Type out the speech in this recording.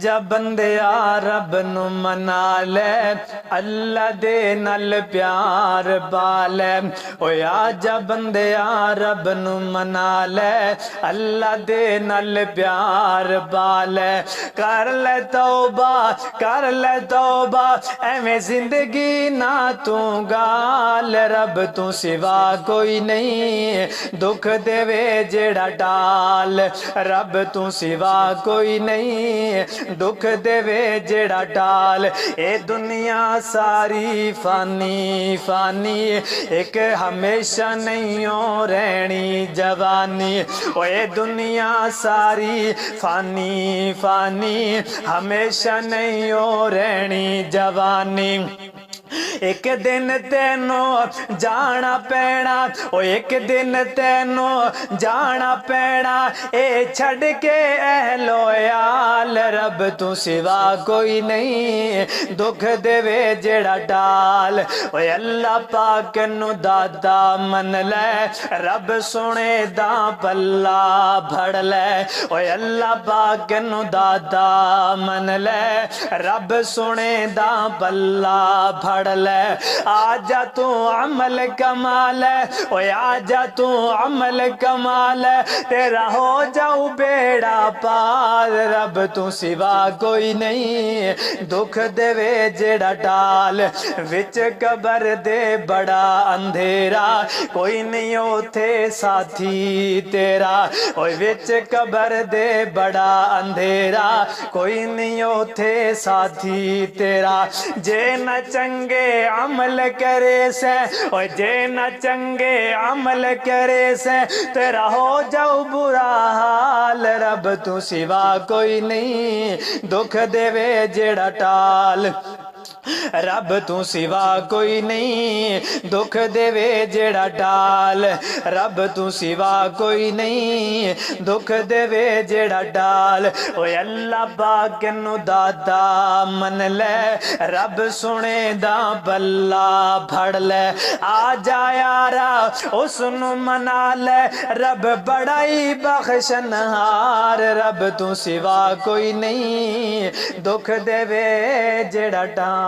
जा बंदिया रब नू मना ले, अल्लाह दे नल प्यार पाले। ओ आजा बंदिया रब नू मना ले, अल्लाह दे नल प्यार पाले। कर ले तौबा, कर ले तौबा, एवें जिंदगी ना तू गाल। रब तू सिवा कोई नहीं, दुख देवे जेड़ा टाल। रब तू सिवा कोई नहीं, दुख देवे जेड़ा टाल। ए दुनिया सारी फानी फानी, एक हमेशा नहीं हो रहनी जवानी। ओ ए दुनिया सारी फानी फानी, हमेशा नहीं हो रहनी जवानी। एक दिन तेनों जाना पैना, ओ एक दिन तेनों जाना पैना। ए छड़ के अहलो याल, रब तू सिवा कोई नहीं, दुख देवे जेड़ा टाल। ओ अल्लाह पाक नू दादा मन ले, रब सुने दा पल्ला फड़ ले। ओ अल्लाह पाक नू दादा मन ले, रब सुने दा पल्ला फड़ ले। आजा तू अमल कमाल, ओए आजा तू अमल कमाल, तेरा हो जाऊ बेड़ा पार। रब तू सिवा कोई नहीं, दुख देवे जेड़ा टाल। विच कबर दे बड़ा अंधेरा, कोई नहीं उथे साथी तेरा। ओए विच कबर दे बड़ा अंधेरा, कोई नहीं उथे साथी तेरा। जे न चंगे अमल करे से, और जे न चंगे अमल करे से, तेरा हो जाऊ बुरा हाल। रब तू सिवा कोई नहीं, दुख देवे जेड़ा टाल। रब तू सिवा कोई नहीं, दुख देवे जेड़ा टाल। रब तू सिवा कोई नहीं, दुख देवे जेड़ा टाल। ओए अल्लाह पाक नू दादा मन ले, रब सुने दा बल्ला फड़ ले। आ जा यारा उस नू मना ले, रब बड़ा ही बख्शनहार। रब तू सिवा कोई नहीं, दुख देवे जेड़ा टाल।